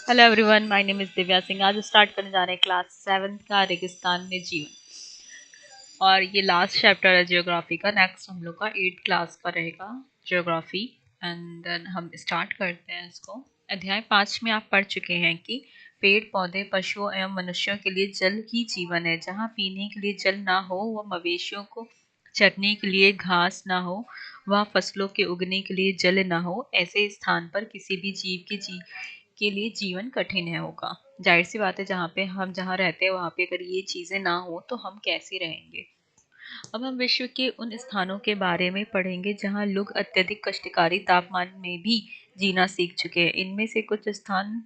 Hello everyone, my name is Divya Singh. आज start करने जा रहे हैं क्लास 7 का रेगिस्तान में जीवन। और ये लास्ट चैप्टर है ज्योग्राफी का। नेक्स्ट हम लोग का 8th क्लास का रहेगा ज्योग्राफी। एंड देन हम स्टार्ट करते हैं इसको। अध्याय 5 में आप पढ़ चुके हैं कि पेड़ पौधे पशुओं एवं मनुष्यों के लिए जल ही जीवन है। जहाँ पीने के लिए जल ना हो, वह मवेशियों को चरने के लिए घास ना हो, वहाँ फसलों के उगने के लिए जल ना हो, ऐसे स्थान पर किसी भी जीव के लिए जीवन कठिन है होगा। जाहिर सी बात है, जहाँ पे हम जहाँ रहते हैं वहाँ पे अगर ये चीज़ें ना हो तो हम कैसे रहेंगे। अब हम विश्व के उन स्थानों के बारे में पढ़ेंगे जहाँ लोग अत्यधिक कष्टकारी तापमान में भी जीना सीख चुके हैं। इनमें से कुछ स्थान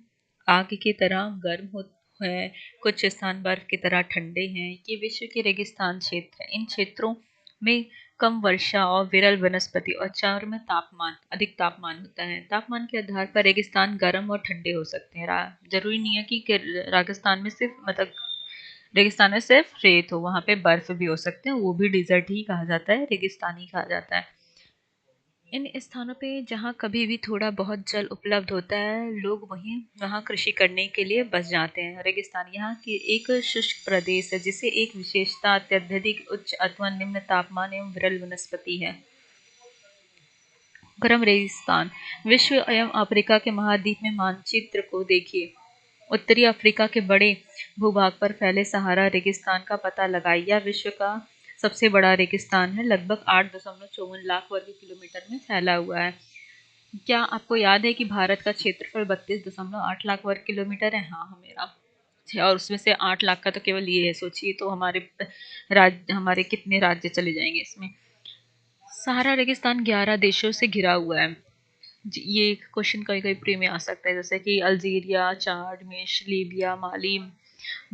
आग की तरह गर्म हो है, कुछ स्थान बर्फ की तरह ठंडे हैं। ये विश्व के रेगिस्तान क्षेत्र हैं। इन क्षेत्रों में कम वर्षा और विरल वनस्पति और चार में अधिक तापमान होता है। तापमान के आधार पर रेगिस्तान गर्म और ठंडे हो सकते हैं। जरूरी नहीं है कि राजस्थान में सिर्फ रेगिस्तान में सिर्फ रेत हो, वहाँ पे बर्फ भी हो सकते हैं, वो भी डिजर्ट ही कहा जाता है, रेगिस्तान ही कहा जाता है। इन स्थानों पे जहाँ कभी भी थोड़ा बहुत जल उपलब्ध होता है, लोग वहाँ कृषि करने के लिए बस जाते हैं। रेगिस्तान यहाँ की एक शुष्क प्रदेश है, जिसे एक विशेषता अत्यधिक उच्च अथवा निम्न तापमान एवं विरल वनस्पति है। गर्म रेगिस्तान। विश्व एवं अफ्रीका के महाद्वीप में मानचित्र को देखिए। उत्तरी अफ्रीका के बड़े भूभाग पर फैले सहारा रेगिस्तान का पता लगाइए। यह विश्व का सबसे बड़ा रेगिस्तान है, लगभग 8.54 लाख वर्ग किलोमीटर में फैला हुआ है। क्या आपको याद है कि भारत का क्षेत्रफल 32.8 लाख वर्ग किलोमीटर है? हाँ, मेरा। और उसमें से 8 लाख का तो केवल ये है। सोचिए तो हमारे कितने राज्य चले जाएंगे इसमें। सहारा रेगिस्तान 11 देशों से घिरा हुआ है। ये क्वेश्चन कहीं कहीं प्री में आ सकता है, जैसे कि अल्जीरिया, चाड, मिस्र, लीबिया, माली,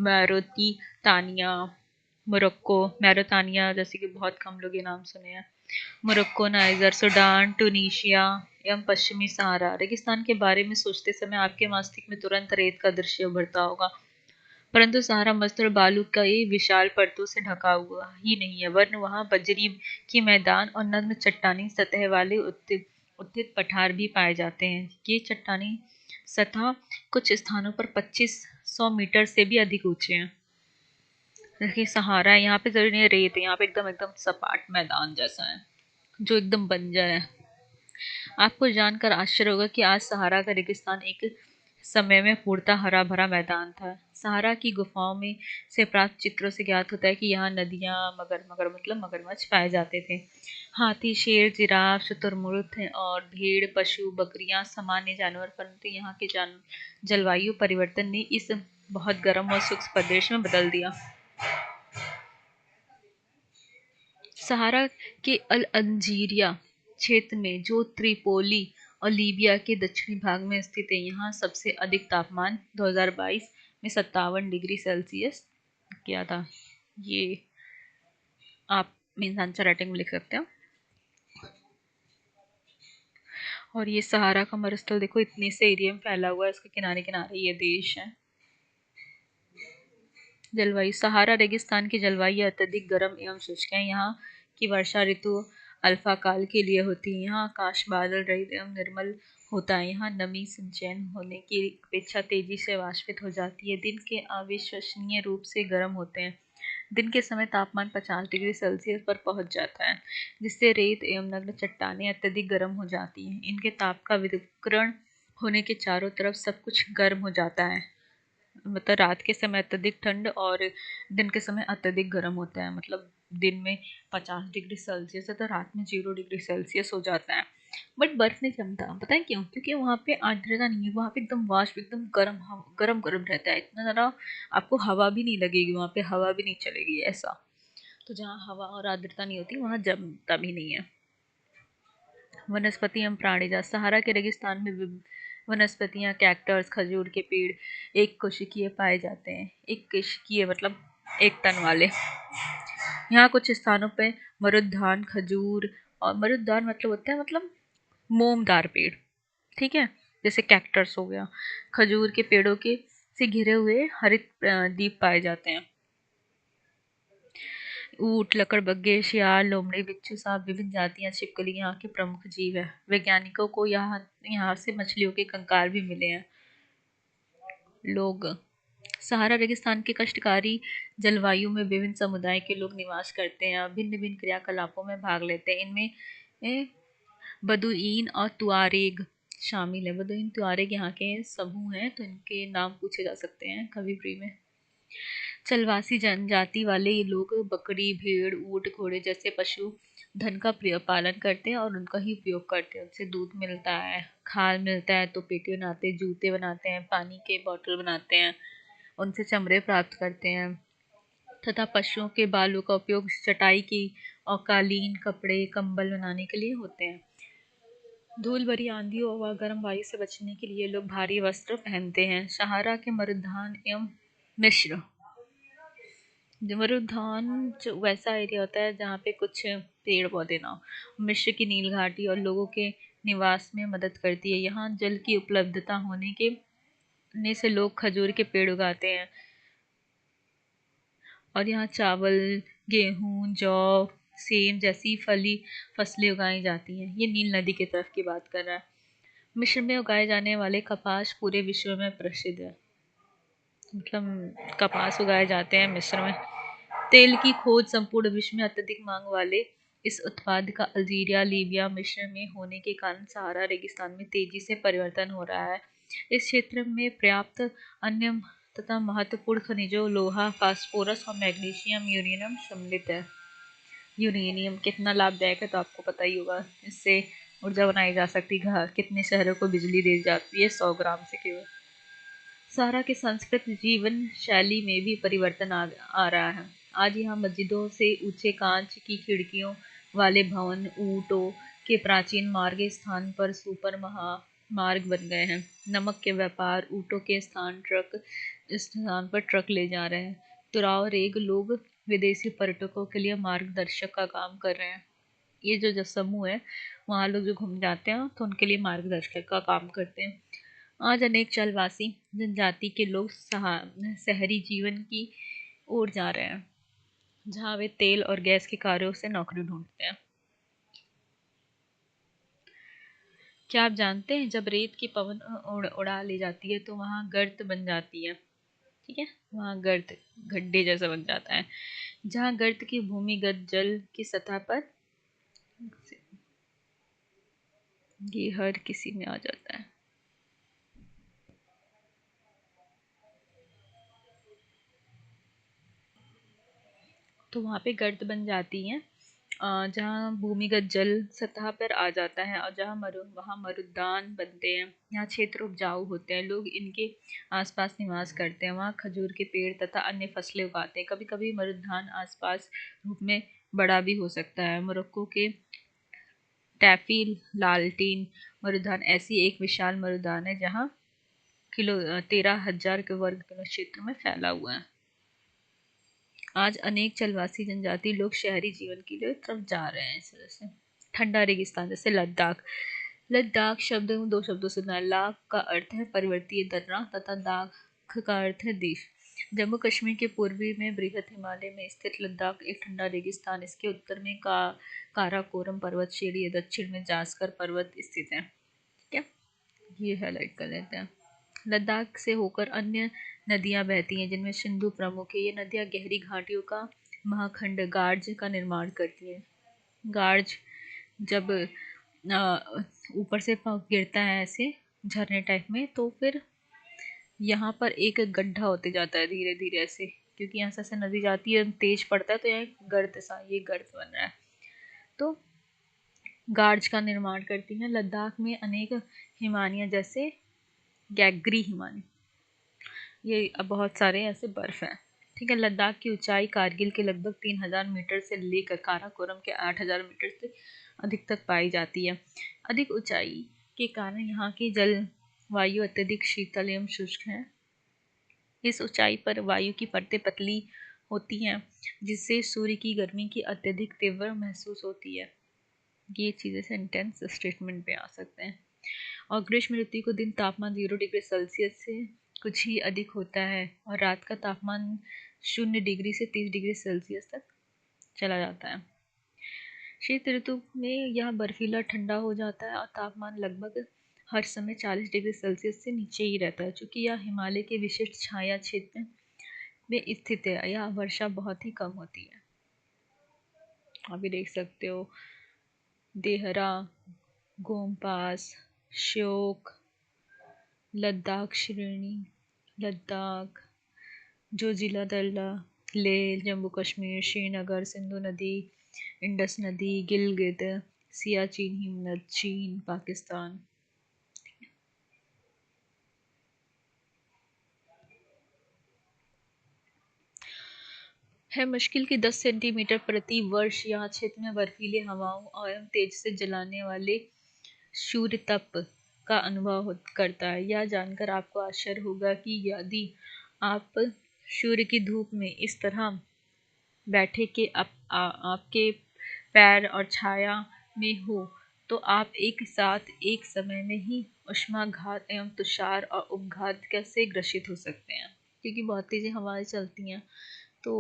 मैरोतानिया, मैरोतानिया, जैसे कि बहुत कम लोग ये नाम सुने हैं। मोरक्को, नाइजर, सूडान, टूनिशिया एवं पश्चिमी सहारा। रेगिस्तान के बारे में सोचते समय आपके मस्तिष्क में तुरंत रेत का दृश्य उभरता होगा, परंतु सहारा मस्त और बालू कई विशाल परतों से ढका हुआ ही नहीं है, वरन वहां बजरी के मैदान और नग्न चट्टानी सतह वाले उत्थित पठार भी पाए जाते हैं। ये चट्टानी सतह कुछ स्थानों पर 2500 मीटर से भी अधिक ऊंचे हैं। देखिए सहारा है, यहाँ पे जरूरी नहीं है रेत है, यहाँ पे एकदम एकदम सपाट मैदान जैसा है जो एकदम बंजर है। आपको जानकर आश्चर्य होगा कि आज सहारा का रेगिस्तान एक समय में पूर्णतः हरा भरा मैदान था। सहारा की गुफाओं में से प्राप्त चित्रों से ज्ञात होता है कि यहाँ नदियाँ, मगरमच्छ पाए जाते थे। हाथी, शेर, जिराफ, शुतुरमुर्ग और भेड़, पशु, बकरियां सामान्य जानवर, परंतु यहाँ के जलवायु परिवर्तन ने इस बहुत गर्म और शुष्क प्रदेश में बदल दिया। सहारा के अल अंजीरिया क्षेत्र में, जो त्रिपोली और लीबिया के दक्षिणी भाग में स्थित है, यहाँ सबसे अधिक तापमान 2022 में 57 डिग्री सेल्सियस किया था। ये आप मीन्स आंसर राइटिंग में लिख सकते हो। और ये सहारा का मरुस्थल देखो, इतने से एरिया में फैला हुआ है, इसके किनारे किनारे ये देश है। जलवायु। सहारा रेगिस्तान की जलवायु अत्यधिक गर्म एवं शुष्क है। यहाँ की वर्षा ऋतु अल्फा काल के लिए होती है। यहाँ आकाश बादल रहित एवं निर्मल होता है। यहाँ नमी संचयन होने की अपेक्षा तेजी से वाष्पित हो जाती है। दिन के अविश्वसनीय रूप से गर्म होते हैं। दिन के समय तापमान 50 डिग्री सेल्सियस पर पहुंच जाता है, जिससे रेत एवं नग्न चट्टानें अत्यधिक गर्म हो जाती हैं। इनके ताप का विकिरण होने के चारों तरफ सब कुछ गर्म हो जाता है। मतलब रात के समय अत्यधिक ठंड और दिन के समय अत्यधिक गर्म होता है। मतलब दिन में 50 डिग्री सेल्सियस है तो रात में 0 डिग्री सेल्सियस हो जाता है। बट बर्फ नहीं जमता, पता है क्यों? क्योंकि वहाँ पे आर्द्रता नहीं है, वहाँ पे एकदम वाष्प, एकदम गर्म गर्म गर्म रहता है। इतना ज़्यादा आपको हवा भी नहीं लगेगी, वहाँ पे हवा भी नहीं चलेगी ऐसा। तो जहाँ हवा और आर्द्रता नहीं होती वहाँ जमता भी नहीं है। वनस्पति एवं प्राणीजात। सहारा के रेगिस्तान में वनस्पतियां, कैक्टस, खजूर के पेड़ एक कोशिकीय पाए जाते हैं। एक कोशिकीय मतलब एक तन वाले। यहाँ कुछ स्थानों पे मरुद्धान, खजूर, और मरुद्धान मतलब होता है मतलब मोमदार पेड़, ठीक है, जैसे कैक्टस हो गया। खजूर के पेड़ों के से घिरे हुए हरित द्वीप पाए जाते हैं। ऊंट, लकड़बग्घे, शियाल, लोमड़ी, बिच्छू, सांप, विभिन्न जातियां छिपकली यहाँ के प्रमुख जीव है। वैज्ञानिकों को यहाँ यहाँ से मछलियों के कंकाल भी मिले हैं। लोग सहारा रेगिस्तान के कष्टकारी जलवायु में विभिन्न समुदाय के लोग निवास करते हैं और भिन्न भिन्न क्रियाकलापों में भाग लेते हैं। इनमें बदुइन और तुआरेग शामिल है। बदुइन तुआरेग यहाँ के समूह हैं, तो इनके नाम पूछे जा सकते हैं कवि प्री में। चलवासी जनजाति वाले ये लोग बकरी, भेड़, ऊंट, घोड़े जैसे पशु धन का पालन करते हैं और उनका ही उपयोग करते हैं। उनसे दूध मिलता है, खाल मिलता है तो पेटी बनाते हैं, जूते बनाते हैं, पानी के बोतल बनाते हैं, उनसे चमड़े प्राप्त करते हैं तथा पशुओं के बालों का उपयोग चटाई की और कालीन, कपड़े, कंबल बनाने के लिए होते हैं। धूल भरी आंधियों व गर्म वायु से बचने के लिए लोग भारी वस्त्र पहनते हैं। सहारा के मरुद्यान एवं मिस्र, मरुद्यान जो वैसा एरिया होता है जहाँ पे कुछ पेड़ पौधे ना हो। मिस्र की नील घाटी और लोगों के निवास में मदद करती है। यहाँ जल की उपलब्धता होने से लोग खजूर के पेड़ उगाते हैं और यहाँ चावल, गेहूँ, जौ, सेम जैसी फली फसलें उगाई जाती हैं। ये नील नदी की तरफ की बात कर रहा है। मिस्र में उगाए जाने वाले कपास पूरे विश्व में प्रसिद्ध है। मतलब कपास उगाए जाते हैं मिस्र में। तेल की खोज संपूर्ण विश्व में अत्यधिक मांग वाले इस उत्पाद का अल्जीरिया, लीबिया, मिस्र में होने के कारण सहारा रेगिस्तान में तेजी से परिवर्तन हो रहा है। इस क्षेत्र में पर्याप्त अन्य तथा महत्वपूर्ण खनिजों, लोहा, फास्फोरस और मैग्नीशियम, यूरेनियम सम्मिलित है। यूरेनियम कितना लाभदायक है तो आपको पता ही होगा। इससे ऊर्जा बनाई जा सकती है। कितने शहरों को बिजली दी जाती है 100 ग्राम से केवल। सहारा के सांस्कृतिक जीवन शैली में भी परिवर्तन आ रहा है। आज यहाँ मस्जिदों से ऊंचे कांच की खिड़कियों वाले भवन, ऊंटों के प्राचीन मार्ग स्थान पर सुपर महामार्ग बन गए हैं। नमक के व्यापार, ऊंटों के स्थान पर ट्रक ले जा रहे हैं। तुराव रेग लोग विदेशी पर्यटकों के लिए मार्गदर्शक का काम कर रहे हैं। ये जो समूह है वहाँ लोग जो घूम जाते हैं तो उनके लिए मार्गदर्शक का काम करते हैं। आज अनेक चलवासी जनजाति के लोग शहरी जीवन की ओर जा रहे हैं, जहाँ वे तेल और गैस के कार्यों से नौकरी ढूंढते हैं। क्या आप जानते हैं जब रेत की पवन उड़ा ली जाती है तो वहाँ गर्त बन जाती है। ठीक है, वहाँ गर्त गड्ढे जैसा बन जाता है, जहाँ गर्त की भूमिगत जल की सतह पर ये हर किसी में आ जाता है। तो वहाँ पे गर्त बन जाती हैं जहाँ भूमिगत जल सतह पर आ जाता है और जहाँ वहाँ मरुद्यान बनते हैं। यहाँ क्षेत्र उपजाऊ होते हैं, लोग इनके आसपास निवास करते हैं। वहाँ खजूर के पेड़ तथा अन्य फसलें उगाते हैं। कभी कभी मरुद्यान आसपास रूप में बड़ा भी हो सकता है। मोरक्को के टैफी लालटीन मरुद्यान ऐसी एक विशाल मरुद्यान है जहाँ 13,000 के वर्ग किलो क्षेत्र में फैला हुआ है। आज अनेक चलवासी जनजाति लोग शहरी जीवन की तरफ जा रहे हैं। इस वजह से ठंडा रेगिस्तान जैसे लद्दाख। लद्दाख शब्द दो शब्दों से बना। लाख का अर्थ है पर्वतीय दर्रा तथा दाख का अर्थ है देश। जम्मू कश्मीर के पूर्वी में बृहद हिमालय में स्थित लद्दाख एक ठंडा रेगिस्तान। इसके उत्तर में काराकोरम पर्वत श्रेणी है, दक्षिण में जास्कर पर्वत स्थित है। ठीक है, ये हाईलाइट कर लेते हैं। लद्दाख से होकर अन्य नदियां बहती हैं जिनमें सिंधु प्रमुख है। ये नदियां गहरी घाटियों का महाखंड गार्ज का निर्माण करती हैं। गार्ज जब ऊपर से गिरता है ऐसे झरने टाइप में तो फिर यहाँ पर एक गड्ढा होते जाता है धीरे धीरे ऐसे, क्योंकि यहाँ से नदी जाती है, तेज पड़ता है तो यहाँ गर्त सा ये गर्त बन रहा है। तो गार्ज का निर्माण करती हैं। लद्दाख में अनेक हिमानियाँ जैसे गैगरी हिमानी, ये बहुत सारे ऐसे बर्फ हैं। ठीक है, लद्दाख की ऊंचाई कारगिल के लगभग 3,000 मीटर से लेकर काराकोरम के 8,000 मीटर से अधिक तक पाई जाती है। अधिक ऊंचाई के कारण यहाँ की जलवायु अत्यधिक शीतल एवं शुष्क है। इस ऊंचाई पर वायु की परतें पतली होती हैं जिससे सूर्य की गर्मी की अत्यधिक तीव्र महसूस होती है। ये चीज़ें सेंटेंस स्टेटमेंट पे आ सकते हैं। और ग्रीष्म ऋतु को दिन तापमान 0 डिग्री सेल्सियस से कुछ ही अधिक होता है और रात का तापमान 0 डिग्री से 30 डिग्री सेल्सियस तक चला जाता है। शीत ऋतु में यह बर्फीला ठंडा हो जाता है और तापमान लगभग हर समय 40 डिग्री सेल्सियस से नीचे ही रहता है। चूँकि यह हिमालय के विशिष्ट छाया क्षेत्र में स्थित है, यहाँ वर्षा बहुत ही कम होती है। अभी देख सकते हो देहरा, गोमपास, श्योक, लद्दाख श्रेणी, लद्दाख, जोजिला दर्रा, लेह, जम्मू कश्मीर, श्रीनगर, सिंधु नदी, इंडस नदी, गिलगित, सियाचिन हिमनद, चीन, पाकिस्तान। है मुश्किल की 10 सेंटीमीटर प्रति वर्ष यहाँ क्षेत्र में बर्फीले हवाओं एवं तेज से जलाने वाले सूर्य तप का अनुभव करता है। यह जानकर आपको आश्चर्य होगा कि यदि आप सूर्य की धूप में इस तरह बैठे के आपके पैर और छाया में हो तो आप एक साथ एक समय में ही उष्माघात एवं तुषार और उपघात कैसे ग्रसित हो सकते हैं, क्योंकि बहुत तेज़ी हवाएं चलती हैं तो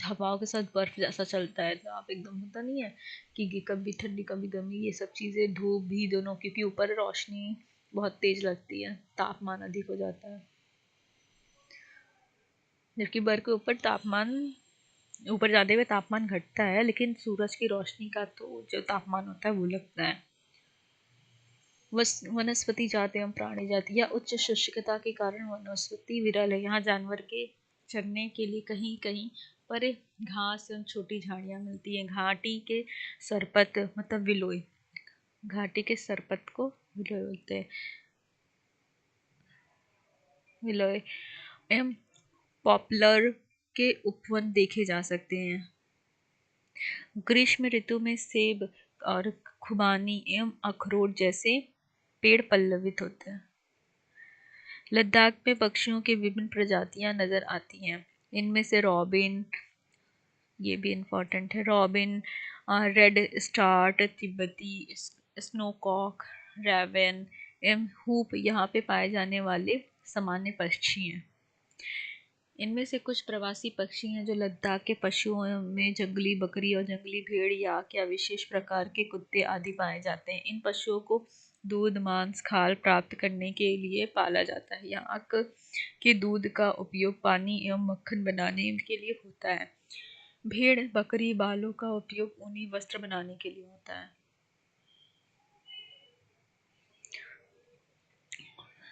हवाओं के साथ बर्फ जैसा चलता है, तो आप एकदम होता नहीं है कि कभी ठंडी कभी गर्मी, ये सब चीज़ें धूप भी दोनों, क्योंकि ऊपर रोशनी बहुत तेज लगती है, तापमान अधिक हो जाता है। जबकि बर्फ के ऊपर तापमान ऊपर जाते हुए तापमान घटता है, लेकिन सूरज की रोशनी का तो जो तापमान होता है वो लगता है। वनस्पति जाति एवं प्राणी जाति या उच्च शुष्कता के कारण वनस्पति विरल है। यहाँ जानवर के चरने के लिए कहीं कहीं पर घास एवं छोटी झाड़ियाँ मिलती हैं। घाटी के सरपत मतलब विलोय, घाटी के सरपत को विलोय बोलते हैं। विलोय एवं पॉपुलर के उपवन देखे जा सकते हैं। ग्रीष्म ऋतु में सेब और खुबानी एवं अखरोट जैसे पेड़ पल्लवित होते हैं। लद्दाख में पक्षियों की विभिन्न प्रजातियां नजर आती हैं। इनमें से रॉबिन, ये भी इम्पोर्टेंट है, रॉबिन, रेड स्टार्ट, तिब्बती स्नोकॉक, रेवन एवं हूप यहाँ पे पाए जाने वाले सामान्य पक्षी हैं। इनमें से कुछ प्रवासी पक्षी हैं जो लद्दाख के पशुओं में जंगली बकरी और जंगली भेड़, याक या विशेष प्रकार के कुत्ते आदि पाए जाते हैं। इन पशुओं को दूध, मांस, खाल प्राप्त करने के लिए पाला जाता है। याक के दूध का उपयोग पानी एवं मक्खन बनाने के लिए होता है। भेड़ बकरी बालों का उपयोग ऊनी वस्त्र बनाने के लिए होता है।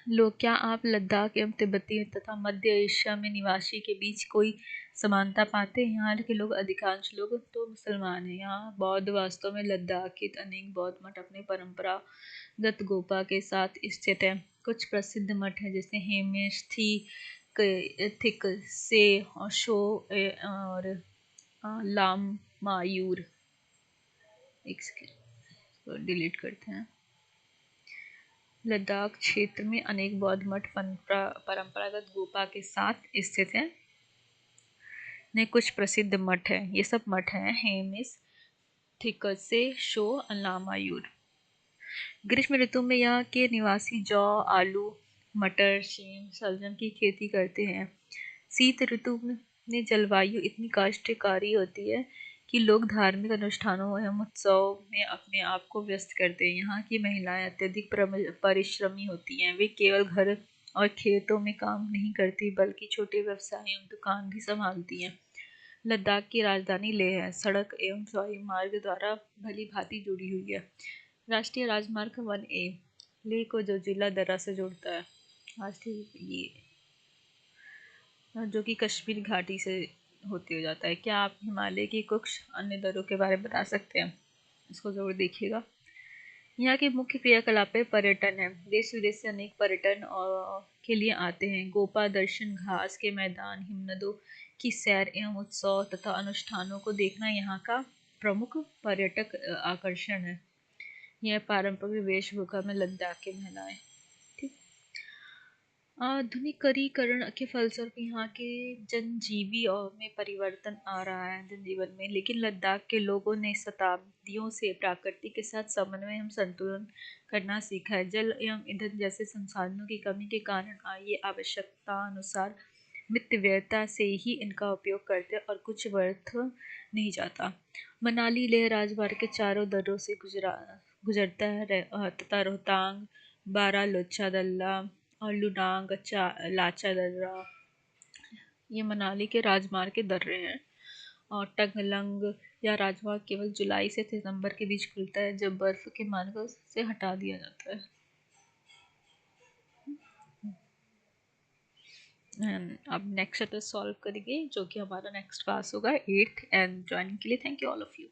लोग, क्या आप लद्दाख एवं तिब्बती तथा मध्य एशिया में निवासी के बीच कोई समानता पाते हैं? यहाँ के लोग, अधिकांश लोग तो मुसलमान हैं। यहाँ बौद्ध, वास्तव में लद्दाख के अनेक बौद्ध मठ अपने परंपरागत गोपा के साथ स्थित है। कुछ प्रसिद्ध मठ हैं जैसे हेमिश, थिक से और शो और लाम मायूर। एक सेकेंड डिलीट करते हैं। लद्दाख क्षेत्र में अनेक बौद्ध मठ परंपरागत गोपा के साथ स्थित हैं। ने कुछ प्रसिद्ध मठ हैं, ये सब मठ हैं हेमिस, थिकसे, शो, अलामायूर। ग्रीष्म ऋतु में यहाँ के निवासी जौ, आलू, मटर, सेम, सलजम की खेती करते हैं। शीत ऋतु में जलवायु इतनी कष्टकारी होती है कि लोग धार्मिक अनुष्ठानों एवं उत्सव में अपने आप को व्यस्त करते हैं। यहाँ की महिलाएं अत्यधिक परिश्रमी होती हैं। वे केवल घर और खेतों में काम नहीं करती बल्कि छोटे व्यवसाय एवं दुकान भी संभालती हैं। लद्दाख की राजधानी लेह है। सड़क एवं वायु मार्ग द्वारा भली भांति जुड़ी हुई है। राष्ट्रीय राजमार्ग 1A लेह को जोजिला दर्रा से जोड़ता है। राष्ट्रीय ये जो कि कश्मीर घाटी से होते हो जाता है। क्या आप हिमालय की कुछ अन्य दर्रों के बारे में बता सकते हैं? इसको जरूर देखिएगा। यहाँ के मुख्य क्रियाकलाप पर्यटन है। देश विदेश से अनेक पर्यटन के लिए आते हैं। गोपा दर्शन, घास के मैदान, हिमनदों की सैर एवं उत्सव तथा अनुष्ठानों को देखना यहाँ का प्रमुख पर्यटक आकर्षण है। यह पारंपरिक वेशभूषा में लद्दाख की महिलाएं। ठीक। आधुनिकीकरण के फलस्वरूप यहाँ के जनजीवी और में परिवर्तन आ रहा है जनजीवन में, लेकिन लद्दाख के लोगों ने शताब्दियों से प्रकृति के साथ समन्वय एवं संतुलन करना सीखा है। जल एवं ईंधन जैसे संसाधनों की कमी के कारण ये आवश्यकता अनुसार मितव्ययता से ही इनका उपयोग करते और कुछ व्यर्थ नहीं जाता। मनाली लेह राजमार्ग के चारों दर्रों से गुजरता है तथा रोहतांग, बारा लोचा दल्ला और लुनांग लाचा दर्रा, ये मनाली के राजमार्ग के दर्रे हैं। और टंगलंग या राजमार्ग केवल जुलाई से सितंबर के बीच खुलता है, जब बर्फ के मार्ग से हटा दिया जाता है। अब नेक्स्ट चैप्टर सॉल्व करेंगे, जो कि हमारा नेक्स्ट क्लास होगा 8th, एंड ज्वाइनिंग के लिए thank you all of you.